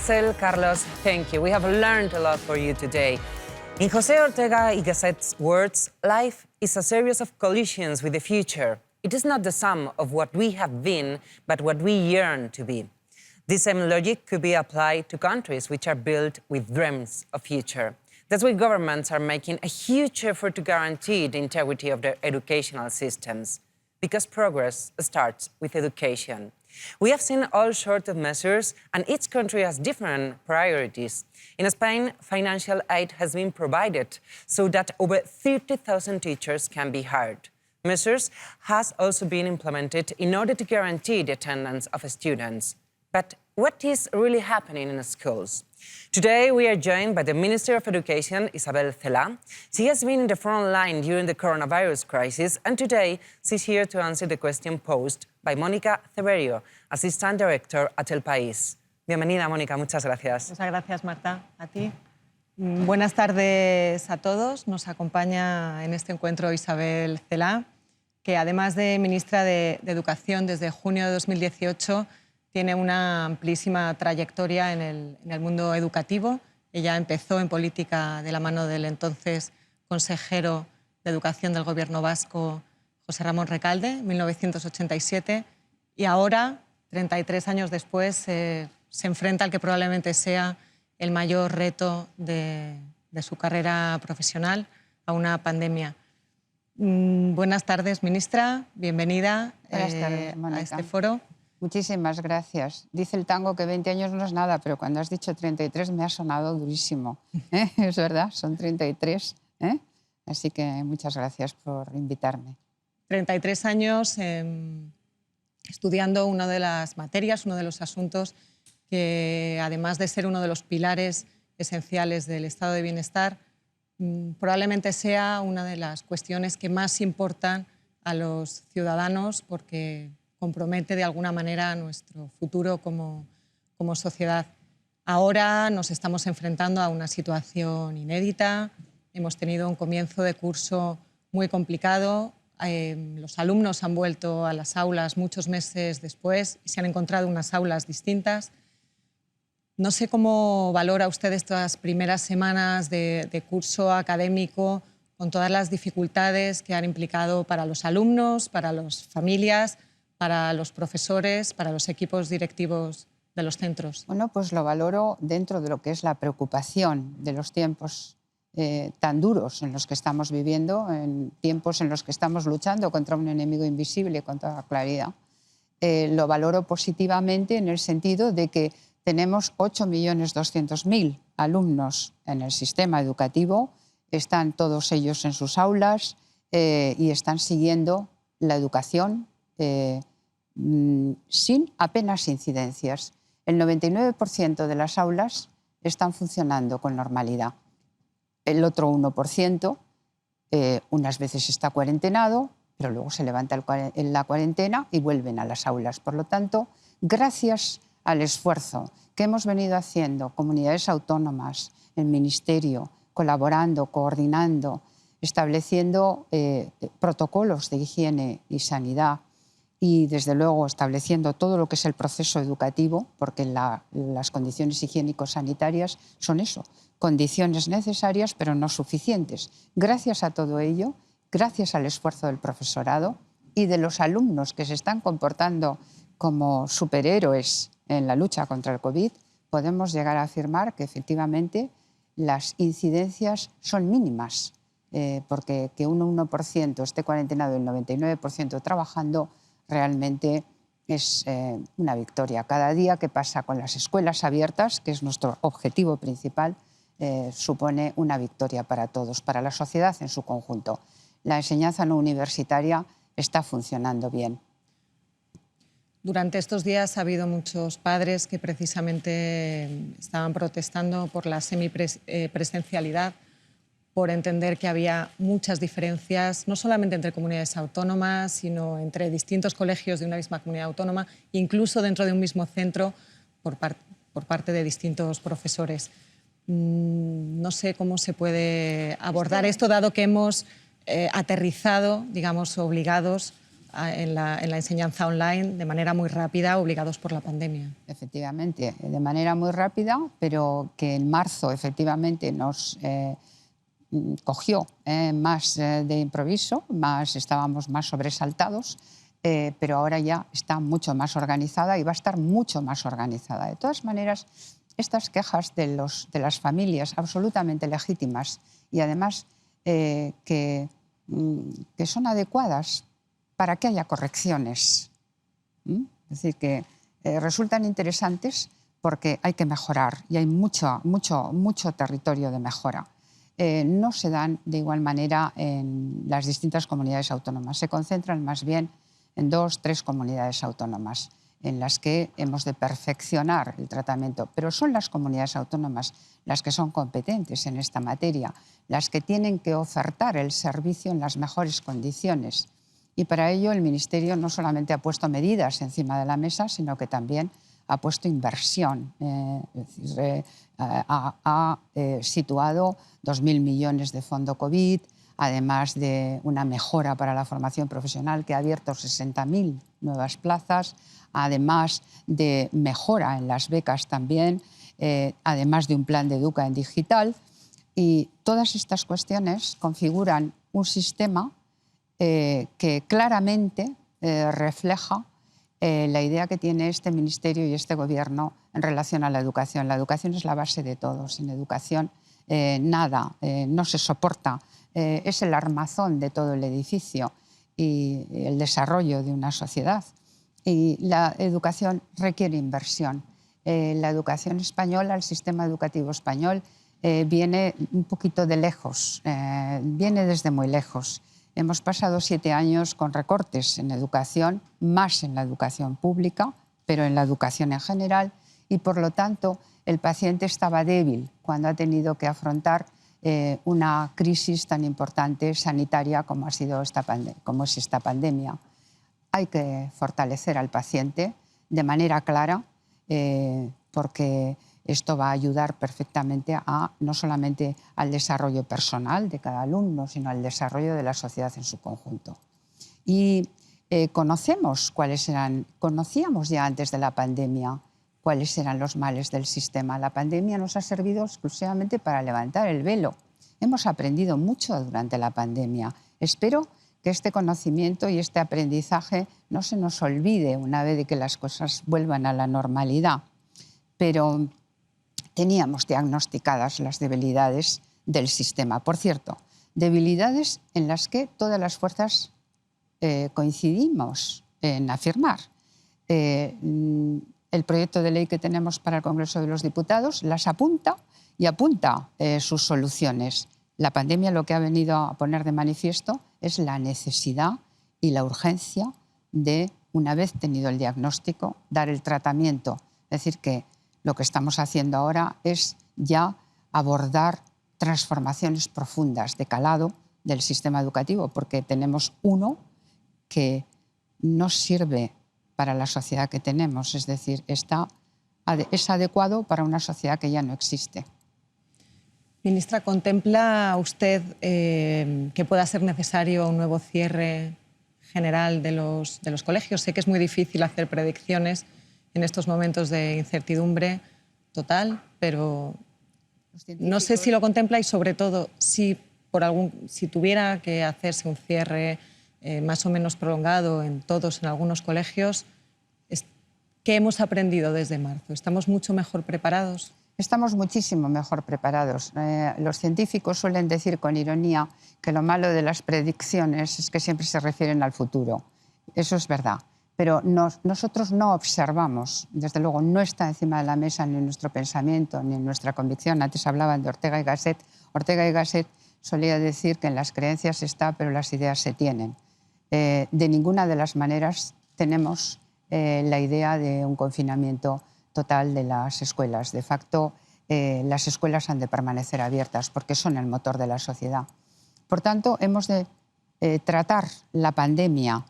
Marcel, Carlos, thank you. We have learned a lot for you today. In José Ortega y Gasset's words, life is a series of collisions with the future. It is not the sum of what we have been, but what we yearn to be. This same logic could be applied to countries which are built with dreams of future. That's why governments are making a huge effort to guarantee the integrity of their educational systems, because progress starts with education. We have seen all sorts of measures, and each country has different priorities. In Spain, financial aid has been provided so that over 30,000 teachers can be hired. Measures has also been implemented in order to guarantee the attendance of students. But what is really happening in schools? Today, we are joined by the Minister of Education, Isabel Celaá. She has been in the front line during the coronavirus crisis, and today she's here to answer the question posed by Mónica Ceberio, Assistant Director at El País. Bienvenida, Mónica, muchas gracias. Muchas gracias, Marta. A ti. Buenas tardes a todos. Nos acompaña en este encuentro Isabel Celaá, que además de Ministra de Educación desde junio de 2018, tiene una amplísima trayectoria en el mundo educativo. Ella empezó en política de la mano del entonces consejero de Educación del Gobierno vasco, José Ramón Recalde, en 1987, y ahora, 33 años después, se enfrenta al que probablemente sea el mayor reto de su carrera profesional, a una pandemia. Buenas tardes, ministra. Bienvenida a este foro. Muchísimas gracias. Dice el tango que 20 años no es nada, pero cuando has dicho 33 me ha sonado durísimo. Es verdad, son 33. Así que muchas gracias por invitarme. 33 años estudiando una de las materias, uno de los asuntos que, además de ser uno de los pilares esenciales del estado de bienestar, probablemente sea una de las cuestiones que más importan a los ciudadanos, porque compromete de alguna manera nuestro futuro como sociedad. Ahora nos estamos enfrentando a una situación inédita. Hemos tenido un comienzo de curso muy complicado. Los alumnos han vuelto a las aulas muchos meses después y se han encontrado unas aulas distintas. No sé cómo valora usted estas primeras semanas de curso académico, con todas las dificultades que han implicado para los alumnos, para las familias, para los profesores, para los equipos directivos de los centros. Bueno, pues lo valoro dentro de lo que es la preocupación de los tiempos tan duros en los que estamos viviendo, en tiempos en los que estamos luchando contra un enemigo invisible con toda claridad. Lo valoro positivamente en el sentido de que tenemos 8.200.000 alumnos en el sistema educativo, están todos ellos en sus aulas y están siguiendo la educación sin apenas incidencias. El 99% de las aulas están funcionando con normalidad. El otro 1% unas veces está cuarentenado, pero luego se levanta en la cuarentena y vuelven a las aulas. Por lo tanto, gracias al esfuerzo que hemos venido haciendo comunidades autónomas, el Ministerio, colaborando, coordinando, estableciendo protocolos de higiene y sanidad y, desde luego, estableciendo todo lo que es el proceso educativo, porque las condiciones higiénico-sanitarias son eso, condiciones necesarias pero no suficientes. Gracias a todo ello, gracias al esfuerzo del profesorado y de los alumnos que se están comportando como superhéroes en la lucha contra el COVID, podemos llegar a afirmar que efectivamente las incidencias son mínimas, porque que un 1% esté cuarentenado y el 99% trabajando realmente es una victoria. Cada día que pasa con las escuelas abiertas, que es nuestro objetivo principal, supone una victoria para todos, para la sociedad en su conjunto. La enseñanza no universitaria está funcionando bien. Durante estos días ha habido muchos padres que precisamente estaban protestando por la semipresencialidad, por entender que había muchas diferencias, no solamente entre comunidades autónomas, sino entre distintos colegios de una misma comunidad autónoma, incluso dentro de un mismo centro por parte de distintos profesores. No sé cómo se puede abordar esto, dado que hemos aterrizado, digamos, obligados en la enseñanza online de manera muy rápida, obligados por la pandemia. Efectivamente, de manera muy rápida, pero que en marzo efectivamente nos cogió más de improviso, estábamos más sobresaltados, pero ahora ya está mucho más organizada y va a estar mucho más organizada. De todas maneras, estas quejas de las familias absolutamente legítimas y además que son adecuadas para que haya correcciones. Es decir, que resultan interesantes porque hay que mejorar y hay mucho territorio de mejora. No se dan de igual manera en las distintas comunidades autónomas. Se concentran más bien en 2 o 3 comunidades autónomas en las que hemos de perfeccionar el tratamiento. Pero son las comunidades autónomas las que son competentes en esta materia, las que tienen que ofertar el servicio en las mejores condiciones. Y para ello el Ministerio no solamente ha puesto medidas encima de la mesa, sino que también ha puesto inversión. Es decir, ha situado 2.000 millones de fondo COVID, además de una mejora para la formación profesional que ha abierto 60.000 nuevas plazas, además de mejora en las becas también, además de un plan de Educa en digital. Y todas estas cuestiones configuran un sistema que claramente refleja la idea que tiene este Ministerio y este Gobierno en relación a la educación. La educación es la base de todo. Sin educación nada, no se soporta. Es el armazón de todo el edificio y el desarrollo de una sociedad. Y la educación requiere inversión. La educación española, el sistema educativo español, viene un poquito de lejos, viene desde muy lejos. Hemos pasado 7 años con recortes en educación, más en la educación pública, pero en la educación en general, y por lo tanto el paciente estaba débil cuando ha tenido que afrontar una crisis tan importante sanitaria como es esta pandemia. Hay que fortalecer al paciente de manera clara porque esto va a ayudar perfectamente no solamente al desarrollo personal de cada alumno, sino al desarrollo de la sociedad en su conjunto. Y conocíamos ya antes de la pandemia cuáles eran los males del sistema. La pandemia nos ha servido exclusivamente para levantar el velo. Hemos aprendido mucho durante la pandemia. Espero que este conocimiento y este aprendizaje no se nos olvide una vez de que las cosas vuelvan a la normalidad. Pero teníamos diagnosticadas las debilidades del sistema. Por cierto, debilidades en las que todas las fuerzas coincidimos en afirmar. El proyecto de ley que tenemos para el Congreso de los Diputados las apunta y apunta sus soluciones. La pandemia lo que ha venido a poner de manifiesto es la necesidad y la urgencia de, una vez tenido el diagnóstico, dar el tratamiento. Es decir, que lo que estamos haciendo ahora es ya abordar transformaciones profundas de calado del sistema educativo, porque tenemos uno que no sirve para la sociedad que tenemos, es decir, es adecuado para una sociedad que ya no existe. Ministra, ¿contempla usted que pueda ser necesario un nuevo cierre general de los colegios? Sé que es muy difícil hacer predicciones en estos momentos de incertidumbre total, pero no sé si lo contempla y, sobre todo, si tuviera que hacerse un cierre más o menos prolongado en algunos colegios, ¿qué hemos aprendido desde marzo? ¿Estamos mucho mejor preparados? Estamos muchísimo mejor preparados. Los científicos suelen decir con ironía que lo malo de las predicciones es que siempre se refieren al futuro. Eso es verdad. Pero nosotros no observamos, desde luego no está encima de la mesa ni en nuestro pensamiento ni en nuestra convicción. Antes hablaban de Ortega y Gasset. Ortega y Gasset solía decir que en las creencias está, pero las ideas se tienen. De ninguna de las maneras tenemos la idea de un confinamiento total de las escuelas. De facto, las escuelas han de permanecer abiertas porque son el motor de la sociedad. Por tanto, hemos de tratar la pandemia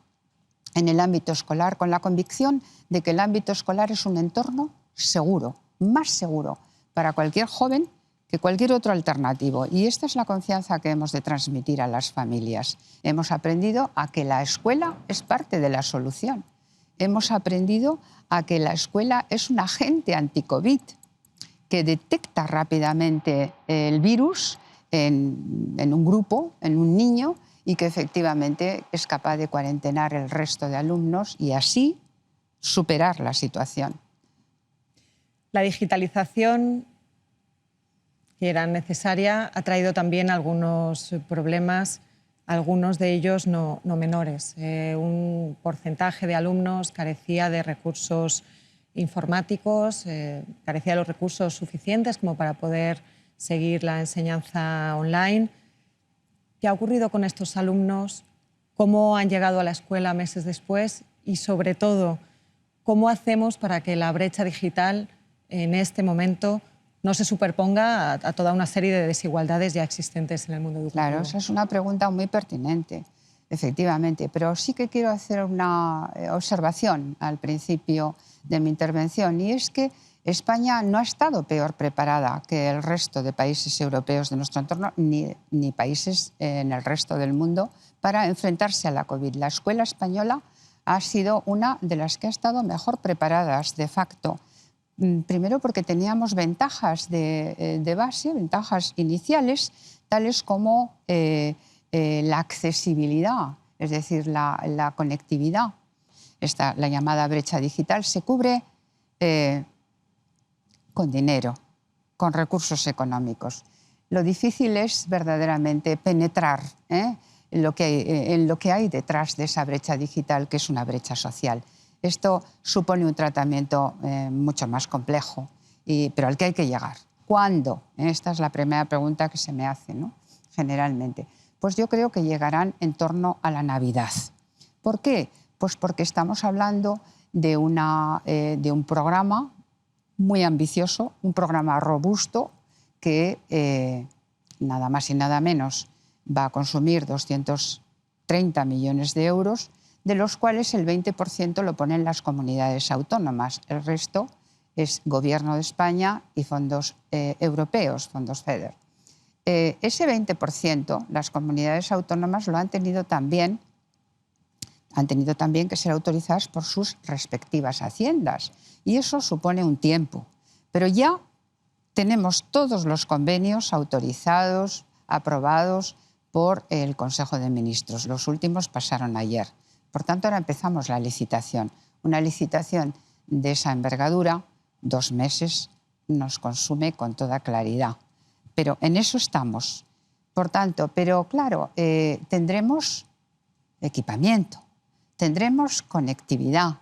en el ámbito escolar con la convicción de que el ámbito escolar es un entorno seguro, más seguro para cualquier joven que cualquier otro alternativo. Y esta es la confianza que hemos de transmitir a las familias. Hemos aprendido a que la escuela es parte de la solución. Hemos aprendido a que la escuela es un agente anti-COVID que detecta rápidamente el virus en un grupo, en un niño, y que efectivamente es capaz de cuarentenar el resto de alumnos y así superar la situación. La digitalización, que era necesaria, ha traído también algunos problemas, algunos de ellos no menores. Un porcentaje de alumnos carecía de recursos informáticos, carecía de los recursos suficientes como para poder seguir la enseñanza online. ¿Qué ha ocurrido con estos alumnos? ¿Cómo han llegado a la escuela meses después? Y sobre todo, ¿cómo hacemos para que la brecha digital en este momento no se superponga a toda una serie de desigualdades ya existentes en el mundo educativo? Claro, esa es una pregunta muy pertinente, efectivamente, pero sí que quiero hacer una observación al principio de mi intervención, y es que España no ha estado peor preparada que el resto de países europeos de nuestro entorno, ni países en el resto del mundo, para enfrentarse a la COVID. La escuela española ha sido una de las que ha estado mejor preparadas de facto. Primero porque teníamos ventajas de base, ventajas iniciales, tales como la accesibilidad, es decir, la conectividad. La llamada brecha digital se cubre con dinero, con recursos económicos. Lo difícil es verdaderamente penetrar en lo que hay detrás de esa brecha digital, que es una brecha social. Esto supone un tratamiento mucho más complejo, pero al que hay que llegar. ¿Cuándo? Esta es la primera pregunta que se me hace, ¿no? Generalmente. Pues yo creo que llegarán en torno a la Navidad. ¿Por qué? Pues porque estamos hablando de un programa muy ambicioso, un programa robusto que nada más y nada menos va a consumir 230 millones de euros, de los cuales el 20% lo ponen las comunidades autónomas. El resto es Gobierno de España y fondos europeos, fondos FEDER. Ese 20%, las comunidades autónomas lo han tenido también que ser autorizadas por sus respectivas haciendas. Y eso supone un tiempo. Pero ya tenemos todos los convenios autorizados, aprobados por el Consejo de Ministros. Los últimos pasaron ayer. Por tanto, ahora empezamos la licitación. Una licitación de esa envergadura, 2 meses, nos consume con toda claridad. Pero en eso estamos. Por tanto, pero claro, tendremos equipamiento, tendremos conectividad,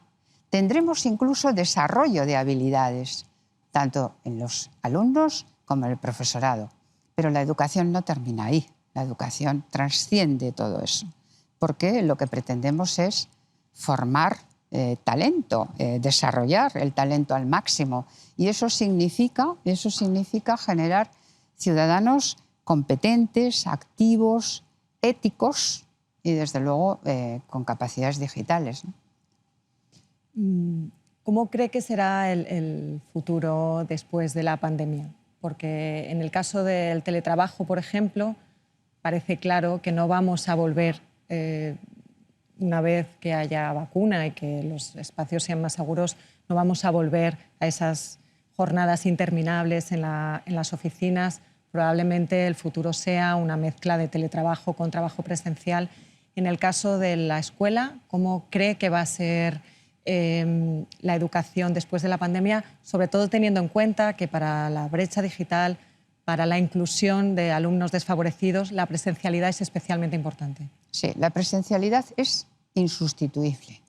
tendremos incluso desarrollo de habilidades, tanto en los alumnos como en el profesorado. Pero la educación no termina ahí. La educación trasciende todo eso, porque lo que pretendemos es formar talento, desarrollar el talento al máximo. Y eso significa generar ciudadanos competentes, activos, éticos y, desde luego, con capacidades digitales, ¿no? ¿Cómo cree que será el futuro después de la pandemia? Porque en el caso del teletrabajo, por ejemplo, parece claro que no vamos a volver, una vez que haya vacuna y que los espacios sean más seguros, no vamos a volver a esas jornadas interminables en las oficinas. Probablemente el futuro sea una mezcla de teletrabajo con trabajo presencial. En el caso de la escuela, ¿cómo cree que va a ser la educación después de la pandemia, sobre todo teniendo en cuenta que para la brecha digital, para la inclusión de alumnos desfavorecidos, la presencialidad es especialmente importante? Sí, la presencialidad es insustituible.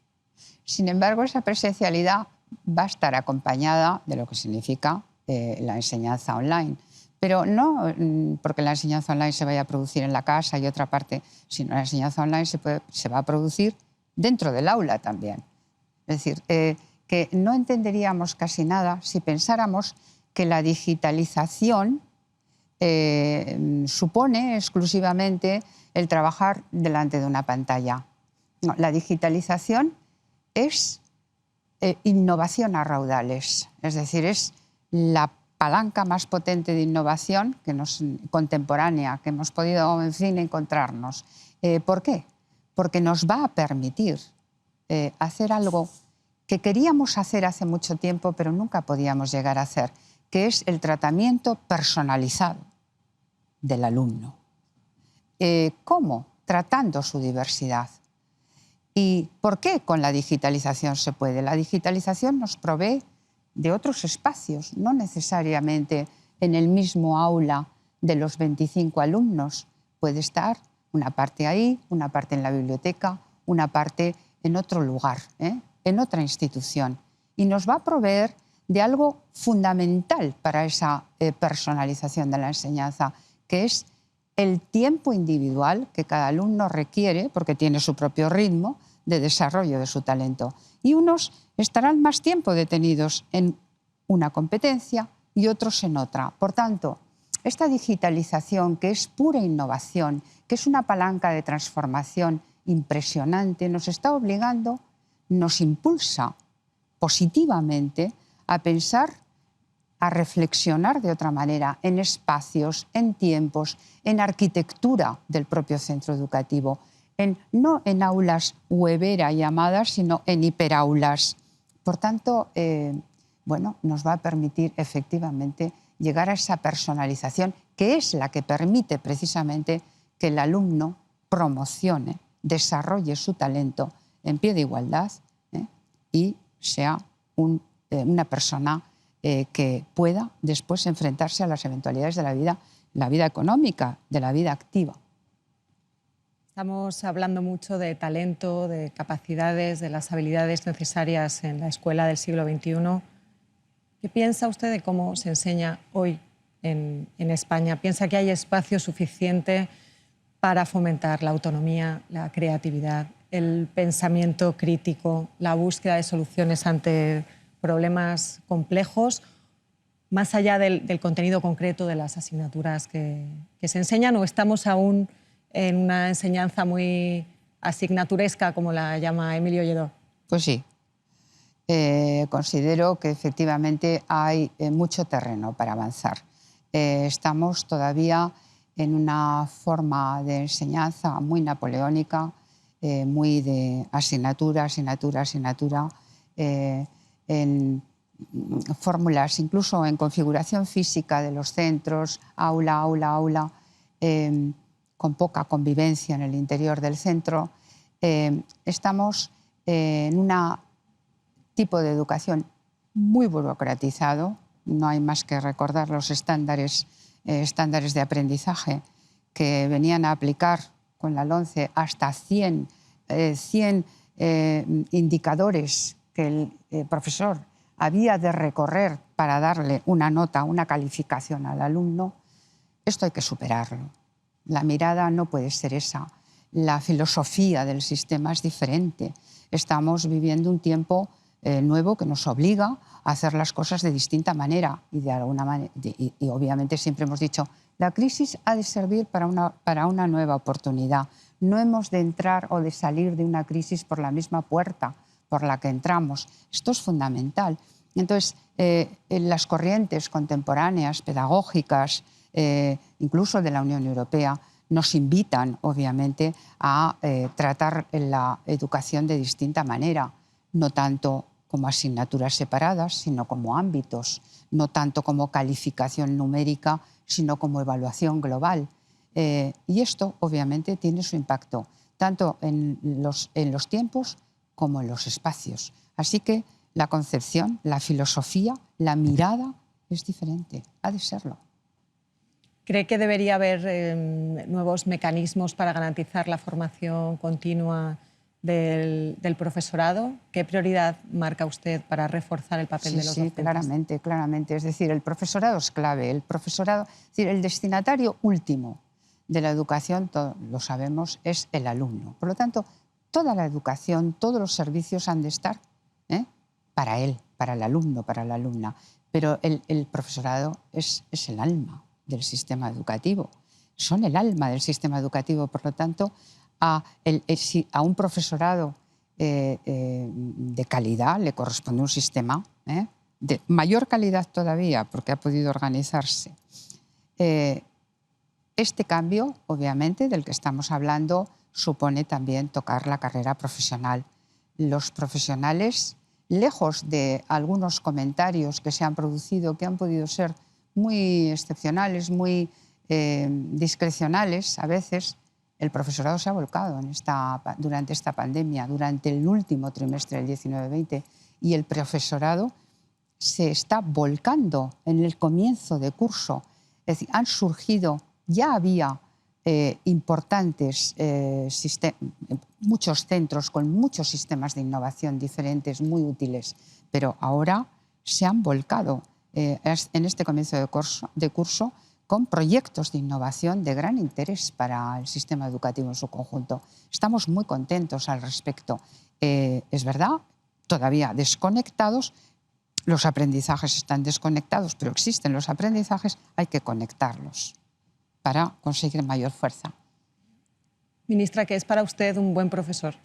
Sin embargo, esa presencialidad va a estar acompañada de lo que significa la enseñanza online. Pero no porque la enseñanza online se vaya a producir en la casa y otra parte, sino la enseñanza online se va a producir dentro del aula también. Es decir, que no entenderíamos casi nada si pensáramos que la digitalización supone exclusivamente el trabajar delante de una pantalla. No, la digitalización es innovación a raudales, es decir, es la palanca más potente de innovación contemporánea que hemos podido, en fin, encontrarnos. ¿Por qué? Porque nos va a permitir hacer algo que queríamos hacer hace mucho tiempo, pero nunca podíamos llegar a hacer, que es el tratamiento personalizado del alumno. ¿Cómo? Tratando su diversidad. ¿Y por qué con la digitalización se puede? La digitalización nos provee de otros espacios, no necesariamente en el mismo aula de los 25 alumnos. Puede estar una parte ahí, una parte en la biblioteca, una parte en otro lugar, en otra institución. Y nos va a proveer de algo fundamental para esa personalización de la enseñanza, que es el tiempo individual que cada alumno requiere, porque tiene su propio ritmo de desarrollo de su talento. Y unos estarán más tiempo detenidos en una competencia y otros en otra. Por tanto, esta digitalización, que es pura innovación, que es una palanca de transformación impresionante, nos está obligando, nos impulsa positivamente a pensar, a reflexionar de otra manera en espacios, en tiempos, en arquitectura del propio centro educativo, no en aulas webera llamadas, sino en hiperaulas. Por tanto, nos va a permitir efectivamente llegar a esa personalización, que es la que permite precisamente que el alumno promocione, desarrolle su talento en pie de igualdad y sea una persona que pueda después enfrentarse a las eventualidades de la vida económica, de la vida activa. Estamos hablando mucho de talento, de capacidades, de las habilidades necesarias en la escuela del siglo XXI. ¿Qué piensa usted de cómo se enseña hoy en España? ¿Piensa que hay espacio suficiente para fomentar la autonomía, la creatividad, el pensamiento crítico, la búsqueda de soluciones ante problemas complejos, más allá del contenido concreto de las asignaturas que se enseñan, o estamos aún en una enseñanza muy asignaturesca, como la llama Emilio Lledó? Pues sí. Considero que efectivamente hay mucho terreno para avanzar. Estamos todavía en una forma de enseñanza muy napoleónica, muy de asignatura, en fórmulas, incluso en configuración física de los centros, aula, con poca convivencia en el interior del centro. Estamos en un tipo de educación muy burocratizado. No hay más que recordar los estándares de aprendizaje que venían a aplicar con la LOMCE hasta 100 indicadores que el profesor había de recorrer para darle una nota, una calificación al alumno. Esto hay que superarlo. La mirada no puede ser esa. La filosofía del sistema es diferente. Estamos viviendo un tiempo nuevo que nos obliga a hacer las cosas de distinta manera y de alguna manera, y obviamente siempre hemos dicho, la crisis ha de servir para una nueva oportunidad. No hemos de entrar o de salir de una crisis por la misma puerta por la que entramos. Esto es fundamental. Entonces, en las corrientes contemporáneas, pedagógicas, incluso de la Unión Europea, nos invitan, obviamente, a tratar la educación de distinta manera, no tanto como asignaturas separadas, sino como ámbitos, no tanto como calificación numérica, sino como evaluación global. Y esto, obviamente, tiene su impacto, tanto en los tiempos como en los espacios. Así que la concepción, la filosofía, la mirada es diferente, ha de serlo. ¿Cree que debería haber nuevos mecanismos para garantizar la formación continua del profesorado? ¿Qué prioridad marca usted para reforzar el papel de los docentes? Sí, claramente. Es decir, el profesorado es clave. El destinatario último de la educación, lo sabemos, es el alumno. Por lo tanto, toda la educación, todos los servicios han de estar para él, para el alumno, para la alumna. Pero el profesorado es el alma del sistema educativo. Son el alma del sistema educativo. Por lo tanto, a un profesorado de calidad le corresponde un sistema de mayor calidad todavía, porque ha podido organizarse. Este cambio, obviamente, del que estamos hablando, supone también tocar la carrera profesional. Los profesionales, lejos de algunos comentarios que se han producido, que han podido ser muy excepcionales, muy discrecionales a veces, el profesorado se ha volcado durante esta pandemia, durante el último trimestre del 19-20, y el profesorado se está volcando en el comienzo de curso. Es decir, han surgido, ya había muchos centros con muchos sistemas de innovación diferentes, muy útiles, pero ahora se han volcado en este comienzo de curso con proyectos de innovación de gran interés para el sistema educativo en su conjunto. Estamos muy contentos al respecto. Es verdad, todavía desconectados, los aprendizajes están desconectados, pero existen los aprendizajes, hay que conectarlos para conseguir mayor fuerza. Ministra, ¿qué es para usted un buen profesor?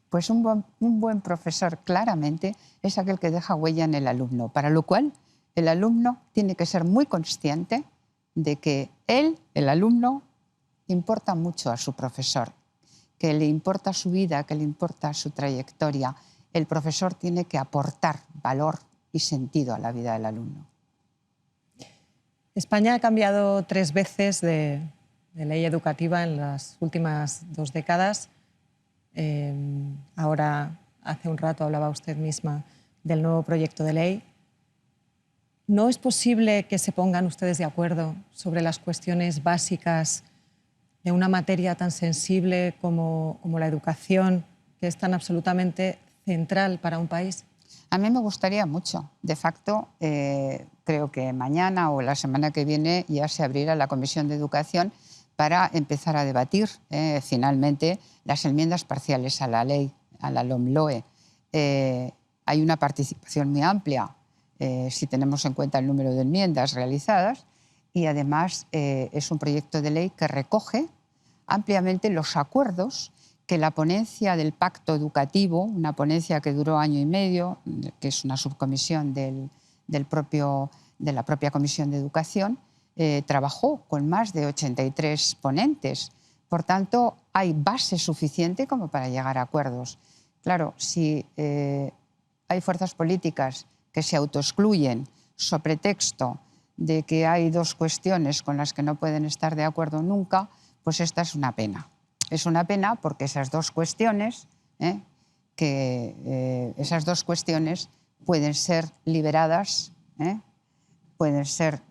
Pues un buen profesor, claramente, es aquel que deja huella en el alumno, para lo cual el alumno tiene que ser muy consciente de que él, el alumno, importa mucho a su profesor, que le importa su vida, que le importa su trayectoria. El profesor tiene que aportar valor y sentido a la vida del alumno. España ha cambiado 3 veces de ley educativa en las últimas 2 décadas. Ahora, hace un rato, hablaba usted misma del nuevo proyecto de ley. ¿No es posible que se pongan ustedes de acuerdo sobre las cuestiones básicas de una materia tan sensible como la educación, que es tan absolutamente central para un país? A mí me gustaría mucho. De facto, creo que mañana o la semana que viene ya se abrirá la Comisión de Educación para empezar a debatir finalmente las enmiendas parciales a la ley, a la LOMLOE. Hay una participación muy amplia, si tenemos en cuenta el número de enmiendas realizadas, y además es un proyecto de ley que recoge ampliamente los acuerdos que la ponencia del Pacto Educativo, una ponencia que duró 1 año y medio, que es una subcomisión de la propia Comisión de Educación, trabajó con más de 83 ponentes. Por tanto, hay base suficiente como para llegar a acuerdos. Claro, si hay fuerzas políticas que se autoexcluyen sobre pretexto de que hay 2 cuestiones con las que no pueden estar de acuerdo nunca, pues esta es una pena. Es una pena porque esas 2 cuestiones, esas 2 cuestiones pueden ser liberadas, pueden ser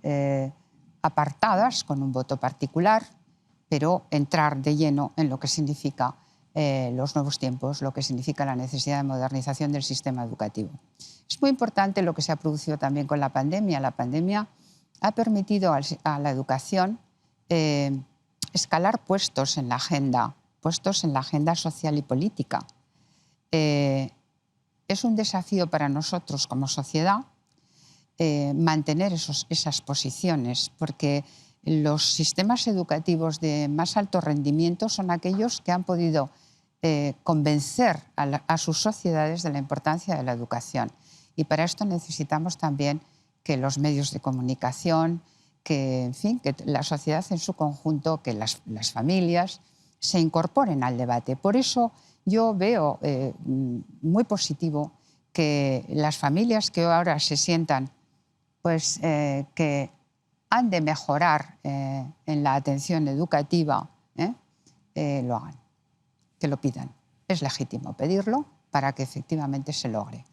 apartadas con un voto particular, pero entrar de lleno en lo que significa los nuevos tiempos, lo que significa la necesidad de modernización del sistema educativo. Es muy importante lo que se ha producido también con la pandemia. La pandemia ha permitido a la educación escalar puestos en la agenda social y política. Es un desafío para nosotros como sociedad mantener esas posiciones, porque los sistemas educativos de más alto rendimiento son aquellos que han podido convencer a sus sociedades de la importancia de la educación. Y para esto necesitamos también que los medios de comunicación, que la sociedad en su conjunto, que las familias se incorporen al debate. Por eso yo veo muy positivo que las familias que ahora se sientan que han de mejorar en la atención educativa, lo hagan, que lo pidan. Es legítimo pedirlo para que efectivamente se logre.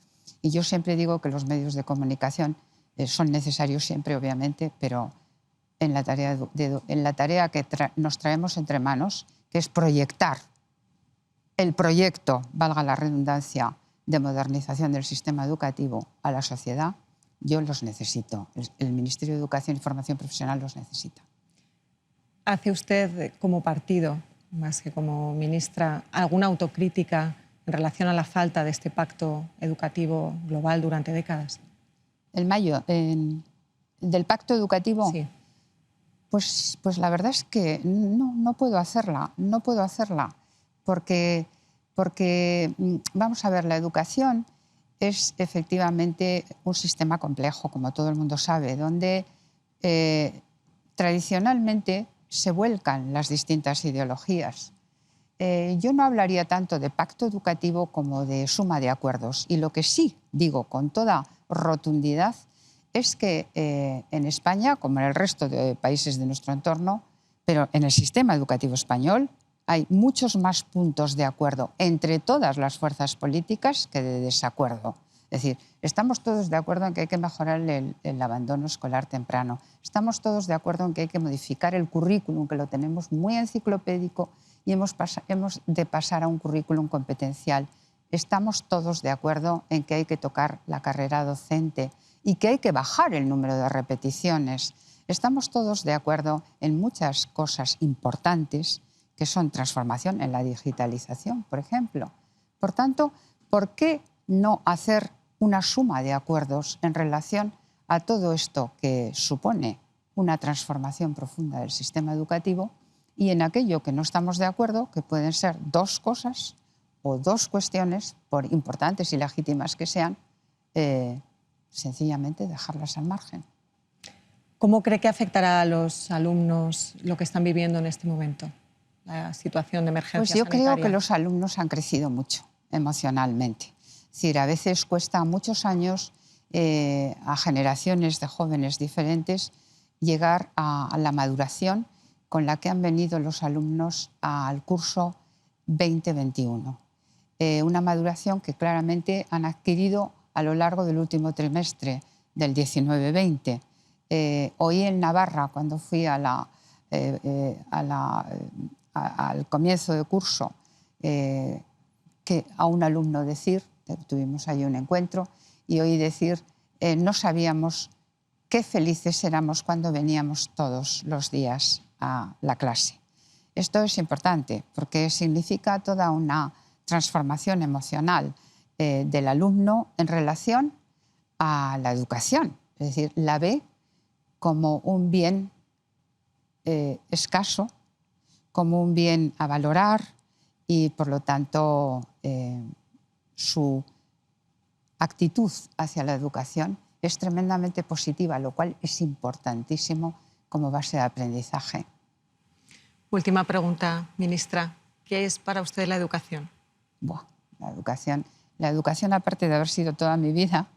Y yo siempre digo que los medios de comunicación son necesarios siempre, obviamente, pero en la tarea que nos traemos entre manos, que es proyectar el proyecto, valga la redundancia, de modernización del sistema educativo a la sociedad, yo los necesito. El Ministerio de Educación y Formación Profesional los necesita. ¿Hace usted, como partido, más que como ministra, alguna autocrítica en relación a la falta de este pacto educativo global durante décadas? ¿Del pacto educativo? Sí. Pues la verdad es que no puedo hacerla. No puedo hacerla porque vamos a ver, la educación es efectivamente un sistema complejo, como todo el mundo sabe, donde tradicionalmente se vuelcan las distintas ideologías. Yo no hablaría tanto de pacto educativo como de suma de acuerdos. Y lo que sí digo con toda rotundidad es que en España, como en el resto de países de nuestro entorno, pero en el sistema educativo español, hay muchos más puntos de acuerdo entre todas las fuerzas políticas que de desacuerdo. Es decir, estamos todos de acuerdo en que hay que mejorar el abandono escolar temprano. Estamos todos de acuerdo en que hay que modificar el currículum, que lo tenemos muy enciclopédico, y hemos de pasar a un currículum competencial. Estamos todos de acuerdo en que hay que tocar la carrera docente y que hay que bajar el número de repeticiones. Estamos todos de acuerdo en muchas cosas importantes que son transformación en la digitalización, por ejemplo. Por tanto, ¿por qué no hacer una suma de acuerdos en relación a todo esto que supone una transformación profunda del sistema educativo, y en aquello que no estamos de acuerdo, que pueden ser dos cosas o dos cuestiones, por importantes y legítimas que sean, sencillamente dejarlas al margen? ¿Cómo cree que afectará a los alumnos lo que están viviendo en este momento, la situación de emergencia Pues yo sanitaria? creo que los alumnos han crecido mucho emocionalmente. Es decir, a veces cuesta muchos años a generaciones de jóvenes diferentes llegar a la maduración con la que han venido los alumnos al curso 2021. Una maduración que claramente han adquirido a lo largo del último trimestre del 19-20. Hoy en Navarra, cuando fui al comienzo de curso, que a un alumno decir, tuvimos ahí un encuentro, y oí decir, no sabíamos qué felices éramos cuando veníamos todos los días a la clase. Esto es importante porque significa toda una transformación emocional del alumno en relación a la educación. Es decir, la ve como un bien escaso, como un bien a valorar, y por lo tanto su actitud hacia la educación es tremendamente positiva, lo cual es importantísimo como base de aprendizaje. Última pregunta, ministra. ¿Qué es para usted la educación? La educación, aparte de haber sido toda mi vida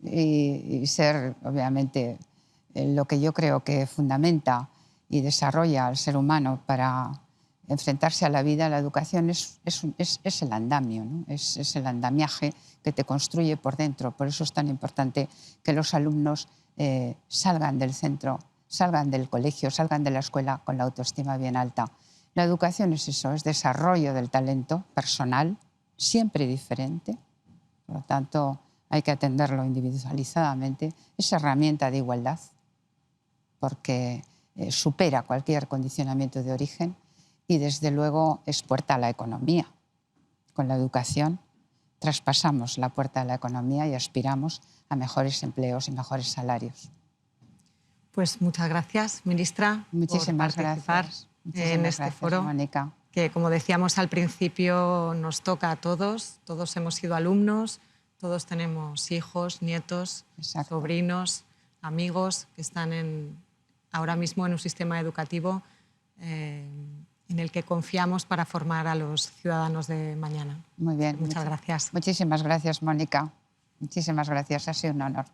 y ser, obviamente, lo que yo creo que fundamenta y desarrolla al ser humano para enfrentarse a la vida, la educación es el andamio, ¿no? Es el andamiaje que te construye por dentro. Por eso es tan importante que los alumnos salgan del centro, salgan del colegio, salgan de la escuela con la autoestima bien alta. La educación es eso, es desarrollo del talento personal, siempre diferente. Por lo tanto, hay que atenderlo individualizadamente. Es herramienta de igualdad, porque supera cualquier condicionamiento de origen, y desde luego es puerta a la economía. Con la educación traspasamos la puerta a la economía y aspiramos a mejores empleos y mejores salarios. Pues muchas gracias, ministra, Muchísimas por participar gracias. en este foro, Mónica. que, como decíamos al principio, nos toca a todos. Todos hemos sido alumnos, todos tenemos hijos, nietos, Exacto. sobrinos, amigos que están ahora mismo en un sistema educativo en el que confiamos para formar a los ciudadanos de mañana. Muy bien. Muchas gracias. Muchísimas gracias, Mónica. Muchísimas gracias. Ha sido un honor.